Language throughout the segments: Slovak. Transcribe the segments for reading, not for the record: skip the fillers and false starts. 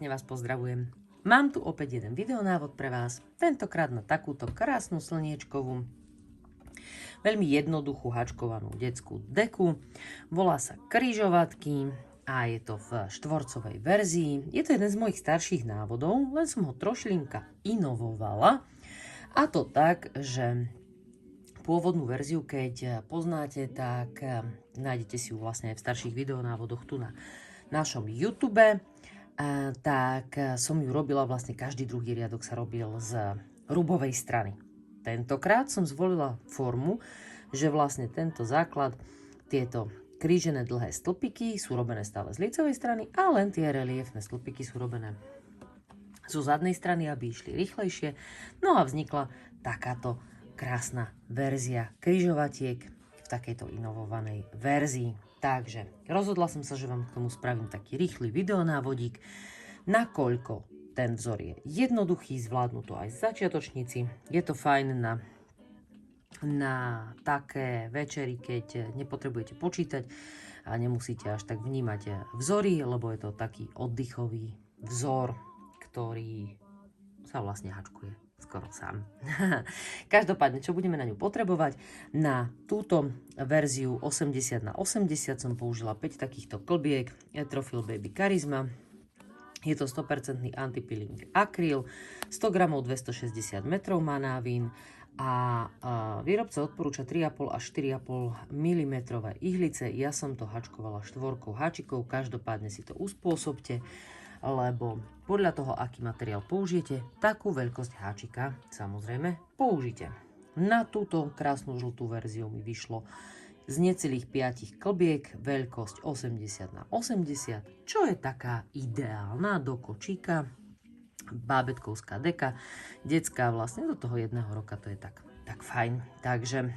Pekne vás pozdravujem. Mám tu opäť jeden videonávod pre vás, tentokrát na takúto krásnu slniečkovú, veľmi jednoduchú hačkovanú detskú deku. Volá sa Križovatky a je to v štvorcovej verzii. Je to jeden z mojich starších návodov, len som ho trošilinka inovovala. A to tak, že pôvodnú verziu, keď poznáte, tak nájdete si ju vlastne aj v starších videonávodoch tu na našom YouTube. Tak som ju robila, vlastne každý druhý riadok sa robil z rubovej strany. Tentokrát som zvolila formu, že vlastne tento základ, tieto krížené dlhé stĺpiky sú robené stále z lícovej strany a len tie reliefné stĺpiky sú robené zo zadnej strany, aby išli rýchlejšie. No a vznikla takáto krásna verzia križovatiek v takejto inovovanej verzii. Takže rozhodla som sa, že vám k tomu spravím taký rýchly videonávodík, nakoľko ten vzor je jednoduchý, zvládnu to aj začiatočníci. Je to fajn na také večery, keď nepotrebujete počítať a nemusíte až tak vnímať vzory, lebo je to taký oddychový vzor, ktorý sa vlastne hačkuje skoro sám. Každopádne, čo budeme na ňu potrebovať? Na túto verziu 80x80 som použila 5 takýchto klbiek Etrofil Baby Charisma. Je to 100% anti-peeling akryl, 100 g 260 metrov má návín a výrobca odporúča 3,5 až 4,5 mm ihlice. Ja som to hačkovala štvorkou háčikov, každopádne si to uspôsobte, lebo podľa toho, aký materiál použijete, takú veľkosť háčika samozrejme použite. Na túto krásnu žltú verziu mi vyšlo z necelých 5 klbiek veľkosť 80x80, čo je taká ideálna do kočíka, bábetkovská deka, detská vlastne do toho 1 roka, to je tak fajn. Takže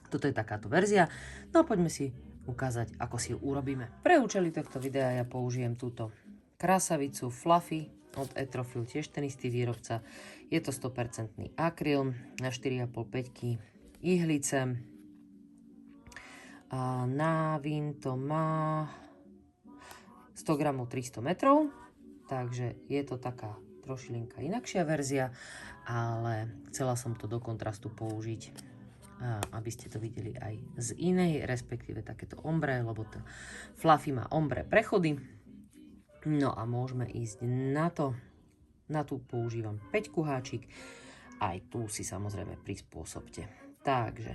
toto je takáto verzia. No a poďme si ukázať, ako si ju urobíme. Pre účely tohto videa ja použijem túto krasavicu Fluffy od Etrofil, tiež ten istý výrobca. Je to 100% akryl na 4,5-5 ihlice. A návín to má 100 g 300 metrov, takže je to taká trošilinka inakšia verzia, ale chcela som to do kontrastu použiť, aby ste to videli aj z inej, respektíve takéto ombre, lebo to Fluffy má ombre prechody. No a môžeme ísť na to. Na tú používam 5 háčik. Aj tu si samozrejme prispôsobte. Takže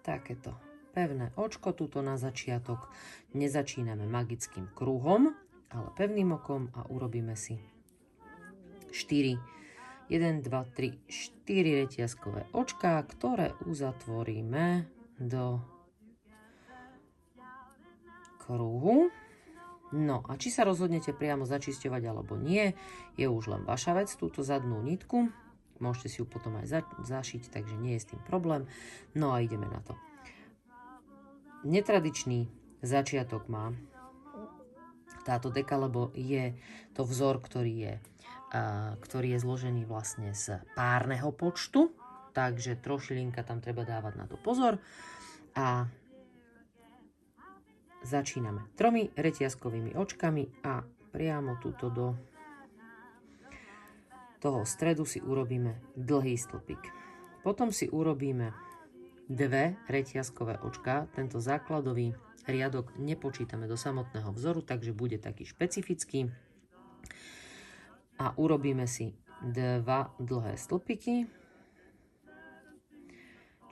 takéto pevné očko tuto na začiatok. Nezačíname magickým kruhom, ale pevným okom a urobíme si 4, 1, 2, 3, 4 reťazkové očká, ktoré uzatvoríme do kruhu. No a či sa rozhodnete priamo začisťovať alebo nie, je už len vaša vec, túto zadnú nitku. Môžete si ju potom aj zašiť, takže nie je s tým problém. No a ideme na to. Netradičný začiatok má táto deka, lebo je to vzor, ktorý je zložený vlastne z párneho počtu, takže trošilinka tam treba dávať na to pozor. A začíname 3 reťazkovými očkami a priamo tuto do toho stredu si urobíme dlhý stĺpik. Potom si urobíme 2 reťazkové očká. Tento základový riadok nepočítame do samotného vzoru, takže bude taký špecifický. A urobíme si 2 dlhé stĺpiky.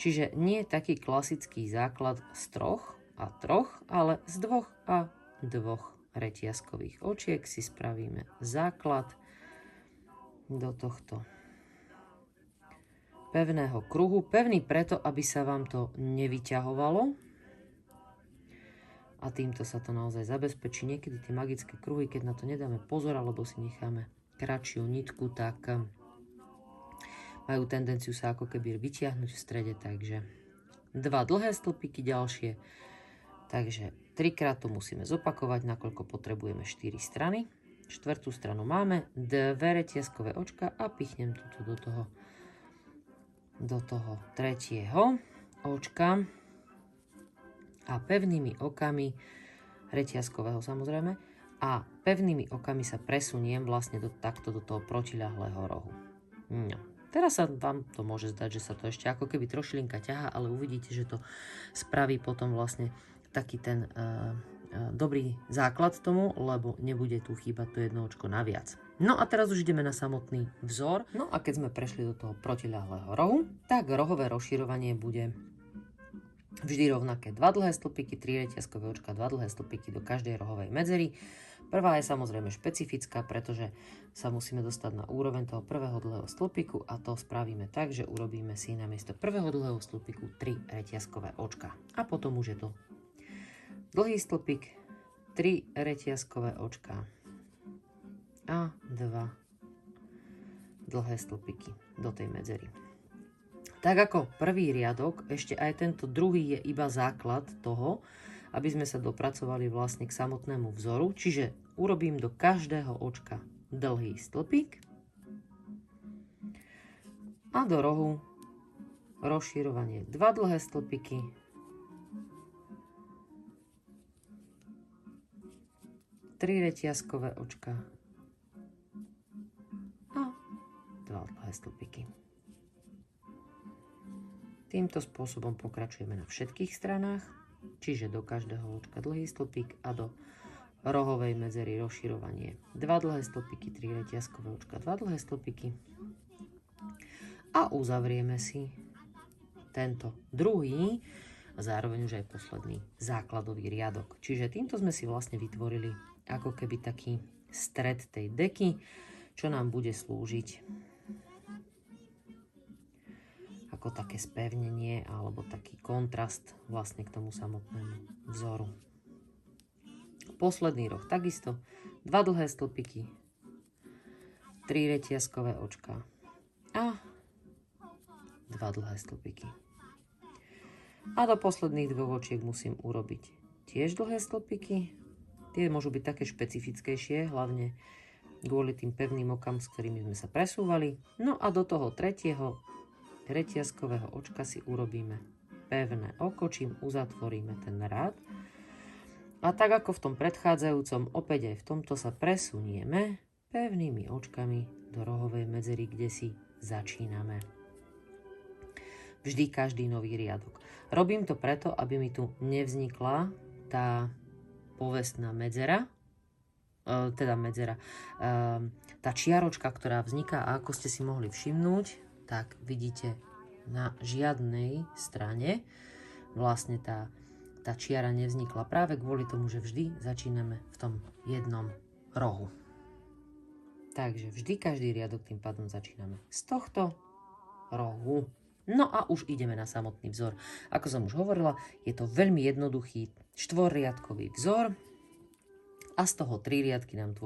Čiže nie taký klasický základ z 3 a 3, ale z 2 a 2 reťazkových očiek si spravíme základ do tohto pevného kruhu. Pevný preto, aby sa vám to nevyťahovalo. A týmto sa to naozaj zabezpečí. Niekedy tie magické kruhy, keď na to nedáme pozor, alebo si necháme kratšiu nitku, tak majú tendenciu sa ako keby vytiahnuť v strede. Takže 2 dlhé stĺpiky ďalšie. Takže 3-krát to musíme zopakovať, nakoľko potrebujeme 4 strany. 4. stranu máme, 2 reťazkové očka a pichnem tuto do toho 3. očka a pevnými okami reťazkového samozrejme a pevnými okami sa presuniem vlastne takto do toho protiľahlého rohu. No. Teraz sa vám to môže zdať, že sa to ešte ako keby trošilinka ťahá, ale uvidíte, že to spraví potom vlastne taký ten dobrý základ tomu, lebo nebude tu chýbať to jedno očko naviac. No a teraz už ideme na samotný vzor. No a keď sme prešli do toho protiľahlého rohu, tak rohové rozširovanie bude vždy rovnaké. 2 dlhé stĺpiky, 3 reťazkové očka, 2 dlhé stĺpiky do každej rohovej medzery. Prvá je samozrejme špecifická, pretože sa musíme dostať na úroveň toho prvého dlhého stĺpiku a to spravíme tak, že urobíme si namiesto prvého dlhého stĺpiku 3 reťazkové očka. A potom už je to dlhý stĺpik, 3 reťazkové očka a 2 dlhé stĺpiky do tej medzery. Tak ako prvý riadok, ešte aj tento druhý je iba základ toho, aby sme sa dopracovali vlastne k samotnému vzoru. Čiže urobím do každého očka dlhý stĺpik a do rohu rozširovanie 2 dlhé stĺpiky, 3 reťazkové očka a 2 dlhé stĺpiky. Týmto spôsobom pokračujeme na všetkých stranách, čiže do každého očka dlhý stĺpik a do rohovej medzery rozširovanie 2 dlhé stĺpiky, 3 reťazkové očka, 2 dlhé stĺpiky a uzavrieme si tento druhý a zároveň už aj posledný základový riadok. Čiže týmto sme si vlastne vytvorili ako keby taký stred tej deky, čo nám bude slúžiť ako také spevnenie alebo taký kontrast vlastne k tomu samotnému vzoru. Posledný roh takisto 2 dlhé stĺpiky, 3 reťazkové očka a 2 dlhé stĺpiky. A do posledných dvoch očiek musím urobiť tiež dlhé stĺpiky. Tie môžu byť také špecifickejšie, hlavne kvôli tým pevným okam, s ktorými sme sa presúvali. No a do toho tretieho reťazkového očka si urobíme pevné oko, čím uzatvoríme ten rad. A tak ako v tom predchádzajúcom, opäť aj v tomto sa presunieme pevnými očkami do rohovej medzery, kde si začíname vždy každý nový riadok. Robím to preto, aby mi tu nevznikla tá povestná medzera, tá čiaročka, ktorá vzniká, a ako ste si mohli všimnúť, tak vidíte na žiadnej strane vlastne tá čiara nevznikla práve kvôli tomu, že vždy začíname v tom jednom rohu. Takže vždy každý riadok tým pádom začíname z tohto rohu. No a už ideme na samotný vzor. Ako som už hovorila, je to veľmi jednoduchý štvorriadkový vzor a z toho 3 riadky nám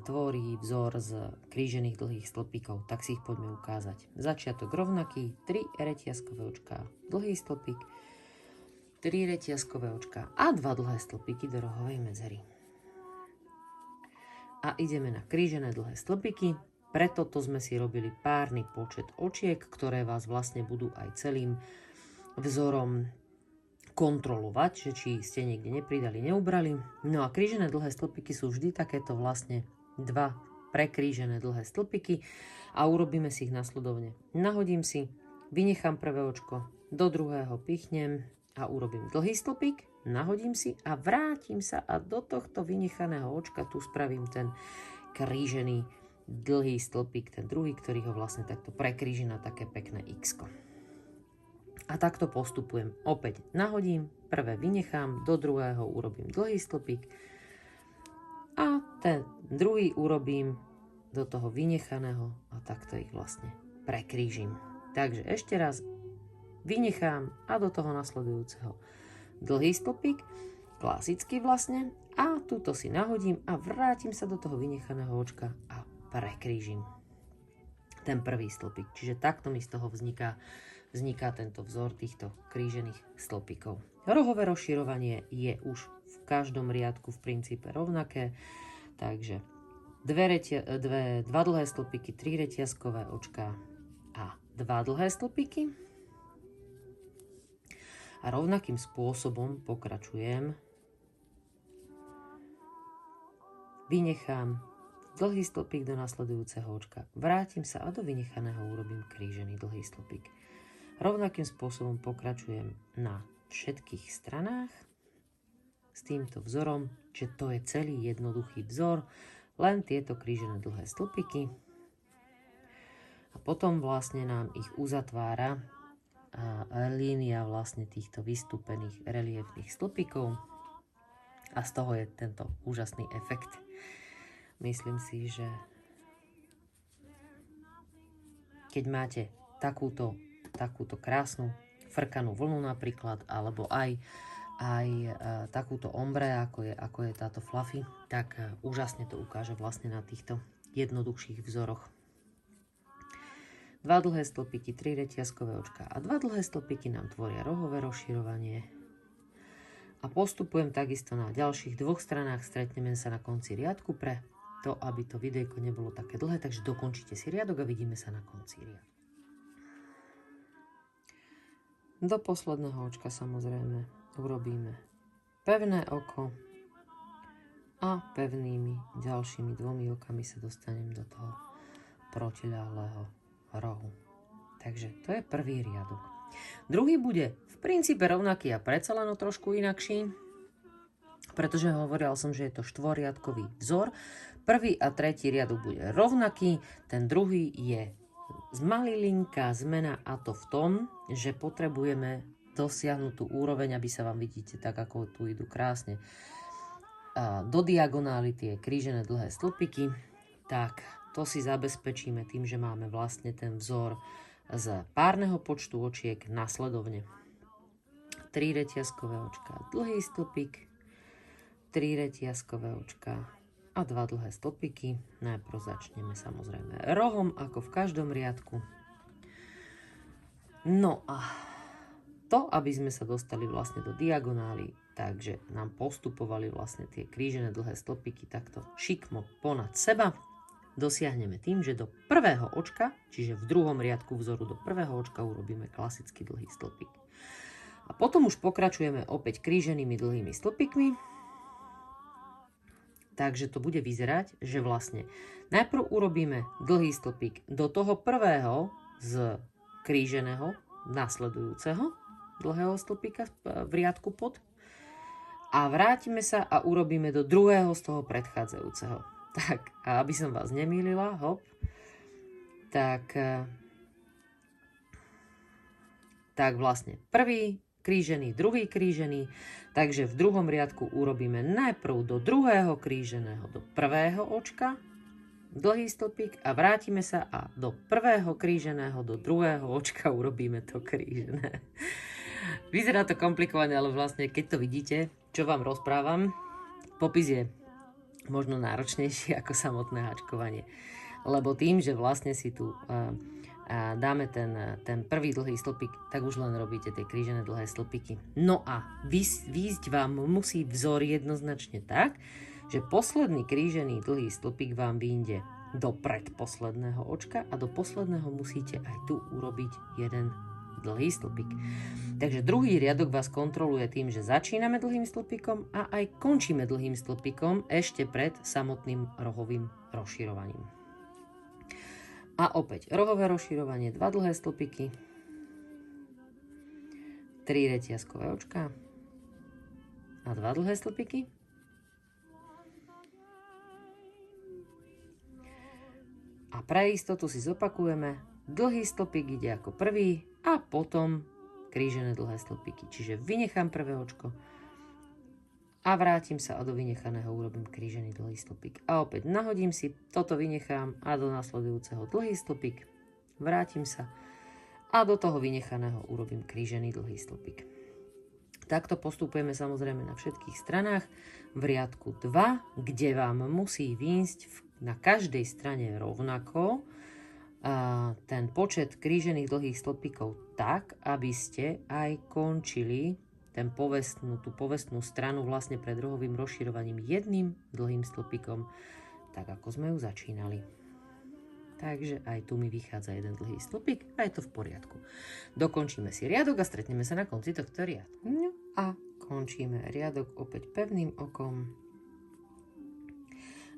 tvorí vzor z krížených dlhých stĺpikov, tak si ich poďme ukázať. Začiatok rovnaký, 3 reťazkové očká, dlhý stĺpik, 3 reťazkové očká a 2 dlhé stĺpiky do rohovej medzery. A ideme na krížené dlhé stĺpiky, preto to sme si robili párny počet očiek, ktoré vás vlastne budú aj celým vzorom kontrolovať, že či ste niekde nepridali, neubrali. No a krížené dlhé stĺpiky sú vždy takéto vlastne 2 prekrížené dlhé stĺpiky a urobíme si ich nasledovne. Nahodím si, vynechám prvé očko, do druhého pichnem a urobím dlhý stĺpik, nahodím si a vrátim sa a do tohto vynechaného očka tu spravím ten krížený dlhý stĺpik, ten druhý, ktorý ho vlastne takto prekríži na také pekné X-ko. A takto postupujem. Opäť nahodím, prvé vynechám, do druhého urobím dlhý stĺpik a ten druhý urobím do toho vynechaného a takto ich vlastne prekrížim. Takže ešte raz vynechám a do toho nasledujúceho dlhý stĺpik, klasicky vlastne, a túto si nahodím a vrátim sa do toho vynechaného očka a prekrížim ten prvý stĺpik. Čiže takto mi z toho vzniká tento vzor týchto krížených stĺpikov. Rohové rozširovanie je už v každom riadku v princípe rovnaké, takže 2 dlhé stĺpiky, 3 reťazkové očká a 2 dlhé stĺpiky. A rovnakým spôsobom pokračujem vynechám dlhý stĺpik do nasledujúceho očka, vrátim sa a do vynechaného urobím krížený dlhý stĺpik. Rovnakým spôsobom pokračujem na všetkých stranách s týmto vzorom, že to je celý jednoduchý vzor, len tieto krížené dlhé stĺpiky. A potom vlastne nám ich uzatvára línia vlastne týchto vystúpených reliefných stĺpikov a z toho je tento úžasný efekt. Myslím si, že keď máte takúto krásnu frkanú vlnu napríklad, alebo aj takúto ombre, ako je táto fluffy, tak úžasne to ukáže vlastne na týchto jednoduchších vzoroch. 2 dlhé stĺpiky, 3 reťazkové očká a 2 dlhé stĺpiky nám tvoria rohové rozširovanie. A postupujem takisto na ďalších 2 stranách, stretneme sa na konci riadku pre to, aby to videjko nebolo také dlhé, takže dokončite si riadok a vidíme sa na konci riadku. Do posledného očka samozrejme urobíme pevné oko a pevnými ďalšími 2 okami sa dostanem do toho protiľahlého rohu. Takže to je prvý riadok. Druhý bude v princípe rovnaký a predsa len trošku inakší, pretože hovoril som, že je to štvoriadkový vzor. Prvý a tretí riadok bude rovnaký, ten druhý je malilinká zmena a to v tom, že potrebujeme dosiahnuť tú úroveň, aby sa vám vidíte tak, ako tu idú krásne do diagonály tie krížené dlhé stĺpiky, tak to si zabezpečíme tým, že máme vlastne ten vzor z párneho počtu očiek nasledovne. 3 reťazkové očká, dlhý stĺpik, 3 reťazkové očká a 2 dlhé stĺpiky. Najprv začneme samozrejme rohom, ako v každom riadku. No a to, aby sme sa dostali vlastne do diagonály, takže nám postupovali vlastne tie krížené dlhé stĺpiky takto šikmo ponad seba, dosiahneme tým, že do prvého očka, čiže v druhom riadku vzoru do prvého očka urobíme klasický dlhý stĺpik. A potom už pokračujeme opäť kríženými dlhými stĺpikmi. Takže to bude vyzerať, že vlastne najprv urobíme dlhý stĺpik do toho prvého z kríženého nasledujúceho dlhého stĺpika v riadku pod a vrátime sa a urobíme do druhého z toho predchádzajúceho. Tak, a aby som vás nemýlila, hop, tak vlastne prvý krížený, druhý krížený, takže v druhom riadku urobíme najprv do druhého kríženého, do prvého očka, dlhý stĺpik a vrátime sa a do prvého kríženého, do druhého očka urobíme to krížené. Vyzerá to komplikovane, ale vlastne keď to vidíte, čo vám rozprávam, popis je možno náročnejšie ako samotné háčkovanie. Lebo tým, že vlastne si tu dáme ten prvý dlhý stĺpik, tak už len robíte tie krížené dlhé stĺpiky. No a výjsť vám musí vzor jednoznačne tak, že posledný krížený dlhý stĺpik vám vyjde do predposledného očka a do posledného musíte aj tu urobiť jeden dlhý stĺpik. Takže druhý riadok vás kontroluje tým, že začíname dlhým stĺpikom a aj končíme dlhým stĺpikom ešte pred samotným rohovým rozširovaním. A opäť rohové rozširovanie, 2 dlhé stĺpiky, 3 reťazkové očká a 2 dlhé stĺpiky. A pre istotu si zopakujeme, dlhý stĺpik ide ako prvý a potom krížené dlhé stĺpiky. Čiže vynechám prvé očko a vrátim sa a do vynechaného urobím krížený dlhý stĺpik. A opäť nahodím si, toto vynechám a do nasledujúceho dlhý stĺpik, vrátim sa a do toho vynechaného urobím krížený dlhý stĺpik. Takto postupujeme samozrejme na všetkých stranách. V riadku 2, kde vám musí výjsť na každej strane rovnako ten počet krížených dlhých stĺpikov tak, aby ste aj končili tú povestnú stranu vlastne pred rohovým rozširovaním jedným dlhým stĺpikom, tak ako sme ju začínali. Takže aj tu mi vychádza jeden dlhý stĺpik a je to v poriadku. Dokončíme si riadok a stretneme sa na konci tohto riadku. No a končíme riadok opäť pevným okom.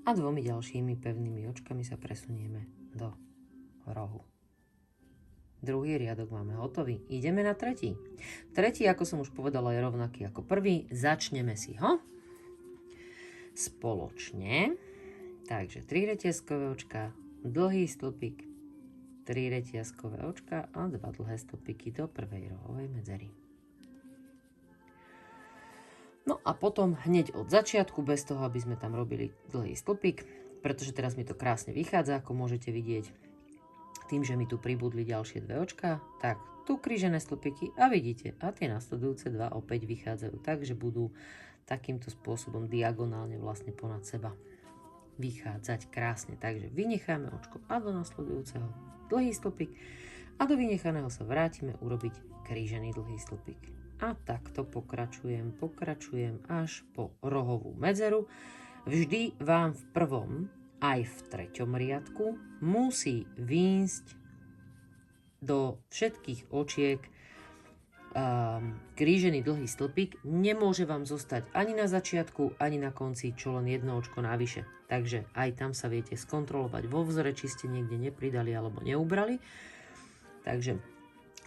a 2 ďalšími pevnými očkami sa presunieme do rohu. Druhý riadok máme hotový. Ideme na tretí. Tretí, ako som už povedala, je rovnaký ako prvý. Začneme si ho spoločne. Takže 3 reťazkové očka, dlhý stĺpik, 3 reťazkové očka a 2 dlhé stĺpiky do prvej rohovej medzery. No a potom hneď od začiatku, bez toho, aby sme tam robili dlhý stĺpik, pretože teraz mi to krásne vychádza, ako môžete vidieť, tým, že mi tu pribudli ďalšie 2 očka, tak tu krížené stĺpiky a vidíte, a tie nasledujúce 2 opäť vychádzajú tak, že budú takýmto spôsobom diagonálne vlastne ponad seba vychádzať krásne. Takže vynecháme očko a do nasledujúceho dlhý stĺpik a do vynechaného sa vrátime urobiť krížený dlhý stĺpik. A takto pokračujem až po rohovú medzeru. Vždy vám v prvom aj v treťom riadku musí výjsť do všetkých očiek krížený dlhý stĺpik. Nemôže vám zostať ani na začiatku, ani na konci, čo len jedno očko navyše. Takže aj tam sa viete skontrolovať vo vzore, či ste niekde nepridali alebo neubrali. Takže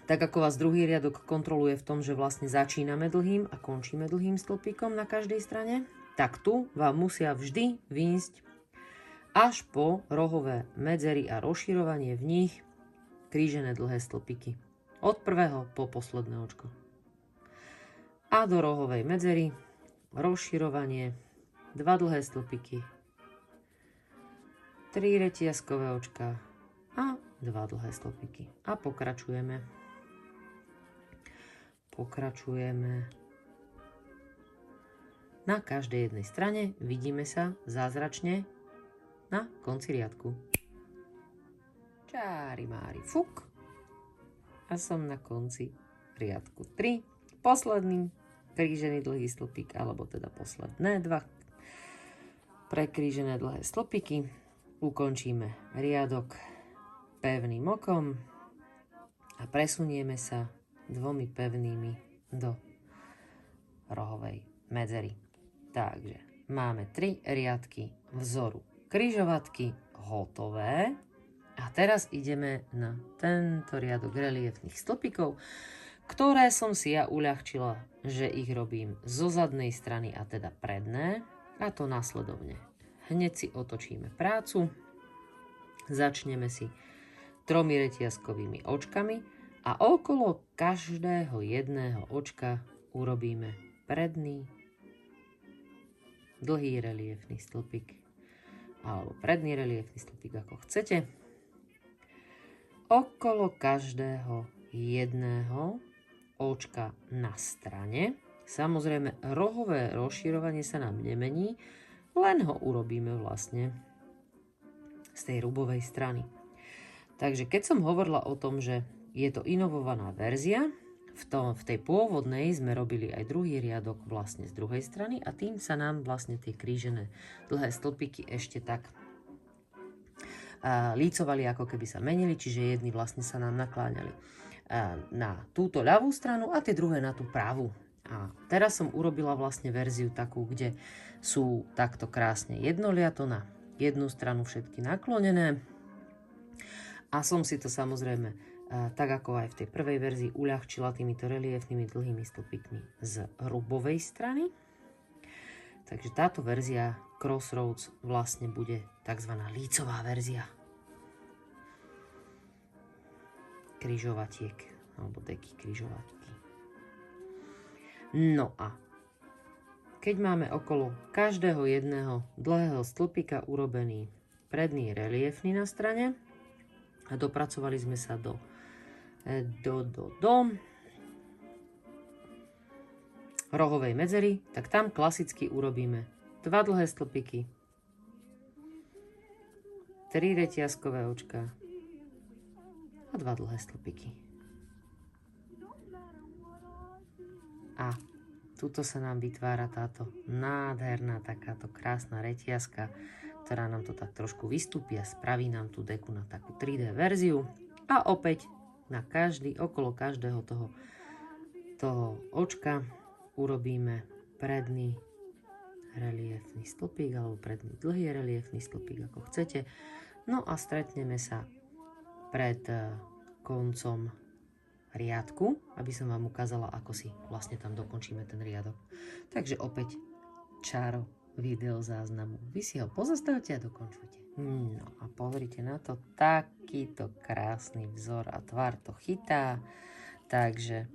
tak ako vás druhý riadok kontroluje v tom, že vlastne začíname dlhým a končíme dlhým stĺpikom na každej strane, tak tu vám musia vždy výjsť až po rohové medzery a rozširovanie v nich krížené dlhé stĺpiky. Od prvého po posledné očko. A do rohovej medzery rozširovanie, 2 dlhé stĺpiky, 3 reťazkové očka a 2 dlhé stĺpiky. A pokračujeme. Na každej jednej strane vidíme sa zázračne na konci riadku. Čári mári fuk. A som na konci riadku 3. Posledný krížený dlhý stĺpik, alebo teda posledné 2 prekrížené dlhé stĺpiky. Ukončíme riadok pevným okom a presunieme sa 2 pevnými do rohovej medzery. Takže máme 3 riadky vzoru križovatky hotové. A teraz ideme na tento riadok reliefných stĺpikov, ktoré som si ja uľahčila, že ich robím zo zadnej strany, a teda predné, a to následovne. Hneď si otočíme prácu, začneme si 3 reťazkovými očkami a okolo každého jedného očka urobíme predný dlhý reliefný stĺpik alebo predný reliefný stĺpik, ako chcete. Okolo každého jedného očka na strane. Samozrejme, rohové rozširovanie sa nám nemení, len ho urobíme vlastne z tej rubovej strany. Takže keď som hovorila o tom, že je to inovovaná verzia, v tej pôvodnej sme robili aj druhý riadok vlastne z druhej strany a tým sa nám vlastne tie krížené dlhé stĺpiky ešte tak lícovali, ako keby sa menili, čiže jedni vlastne sa nám nakláňali na túto ľavú stranu a tie druhé na tú pravú. A teraz som urobila vlastne verziu takú, kde sú takto krásne jednoliato na jednu stranu všetky naklonené. A som si to samozrejme, tak ako aj v tej prvej verzii, uľahčila týmito reliefnými dlhými stĺpikmi z rubovej strany. Takže táto verzia Crossroads vlastne bude tzv. Lícová verzia križovatiek alebo deky križovatky. No a keď máme okolo každého jedného dlhého stĺpika urobený predný reliefný na strane a dopracovali sme sa do rohovej medzery, tak tam klasicky urobíme 2 dlhé stĺpiky, 3 reťazkové očka a 2 dlhé stĺpiky. A tuto sa nám vytvára táto nádherná, takáto krásna reťazka, ktorá nám to tak trošku vystúpi a spraví nám tú deku na takú 3D verziu. A opäť okolo každého toho očka urobíme predný reliefný stĺpik alebo predný dlhý reliefný stĺpik, ako chcete. No a stretneme sa pred koncom riadku, aby som vám ukázala, ako si vlastne tam dokončíme ten riadok. Takže opäť čaro video záznamu. Vy si ho pozastavte a dokončujte. No a pozrite na to, takýto krásny vzor a tvar to chytá. Takže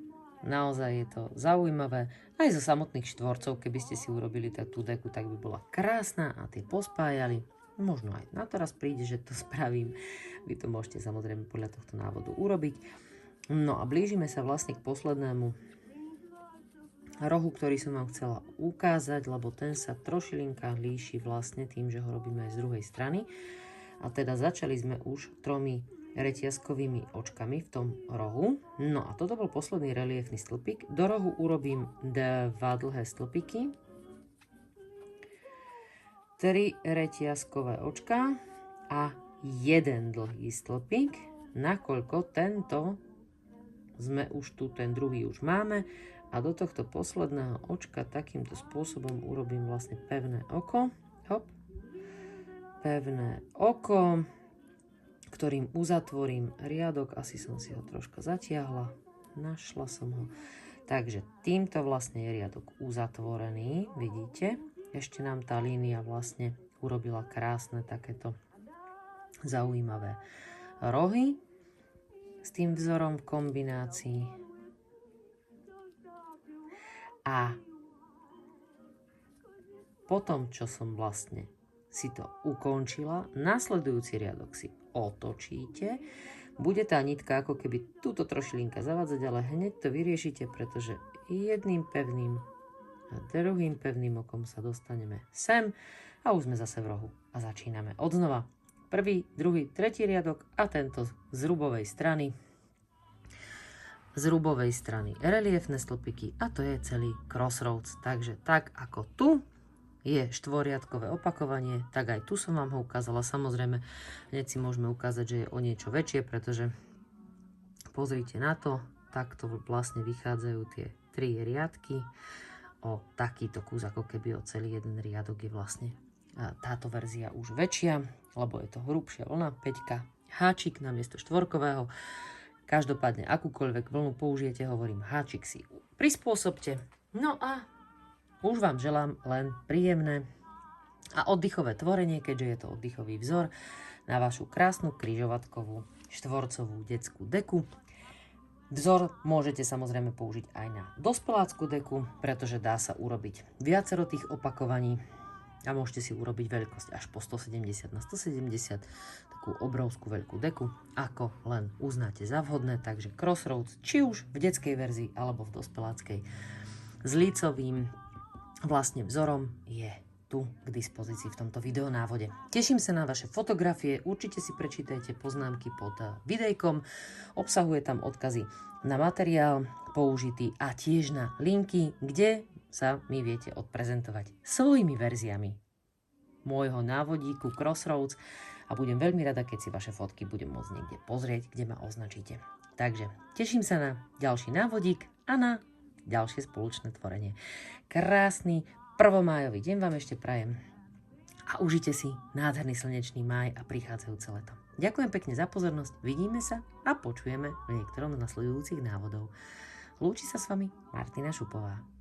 naozaj je to zaujímavé. Aj zo samotných štvorcov, keby ste si urobili tú deku, tak by bola krásna a tie pospájali. Možno aj na to raz príde, že to spravím. Vy to môžete samozrejme podľa tohto návodu urobiť. No a blížime sa vlastne k poslednému rohu, ktorý som vám chcela ukázať, lebo ten sa trošilinka líši vlastne tým, že ho robíme aj z druhej strany. A teda začali sme už 3 reťazkovými očkami v tom rohu. No a toto bol posledný reliefný stĺpik. Do rohu urobím 2 dlhé stĺpiky, 3 reťazkové očka a 1 dlhý stĺpik, nakoľko tento sme už tu, ten druhý už máme a do tohto posledného očka takýmto spôsobom urobím vlastne pevné oko. Hop. Pevné oko, ktorým uzatvorím riadok. Asi som si ho troška zatiahla. Našla som ho. Takže týmto vlastne je riadok uzatvorený. Vidíte? Ešte nám tá línia vlastne urobila krásne takéto zaujímavé rohy s tým vzorom v kombinácii. A potom, čo som vlastne si to ukončila, nasledujúci riadok si otočíte. Bude tá nitka ako keby túto trošilinka zavádzať, ale hneď to vyriešite, pretože jedným pevným a druhým pevným okom sa dostaneme sem a už sme zase v rohu a začíname odznova. 1., 2., 3. riadok a tento z rubovej strany. Z rubovej strany reliefné stĺpiky a to je celý crossroads. Takže tak ako tu je štvoriadkové opakovanie, tak aj tu som vám ho ukázala. Samozrejme, hneď si môžeme ukázať, že je o niečo väčšie, pretože pozrite na to, takto vlastne vychádzajú tie 3 riadky. O takýto kus, ako keby o celý jeden riadok je vlastne táto verzia už väčšia, lebo je to hrubšia vlna, 5, háčik namiesto štvorkového. Každopádne akúkoľvek vlnu použijete, hovorím, háčik si prispôsobte. No a už vám želám len príjemné a oddychové tvorenie, keďže je to oddychový vzor na vašu krásnu križovatkovú štvorcovú detskú deku. Vzor môžete samozrejme použiť aj na dospelácku deku, pretože dá sa urobiť viacero tých opakovaní a môžete si urobiť veľkosť až po 170 na 170, takú obrovskú veľkú deku, ako len uznáte za vhodné. Takže Crossroads, či už v detskej verzii alebo v dospeláckej, s lícovým vlastne vzorom je tu k dispozícii v tomto videonávode. Teším sa na vaše fotografie, určite si prečítajte poznámky pod videjkom, obsahuje tam odkazy na materiál použitý a tiež na linky, kde sa mi viete odprezentovať svojimi verziami môjho návodíku Crossroads a budem veľmi rada, keď si vaše fotky budem môcť niekde pozrieť, kde ma označíte. Takže teším sa na ďalší návodík a na ďalšie spoločné tvorenie. Krásny prvomájový deň vám ešte prajem a užite si nádherný slnečný máj a prichádzajúce leto. Ďakujem pekne za pozornosť, vidíme sa a počujeme v niektorom z nasledujúcich návodov. Lúči sa s vami Martina Šupová.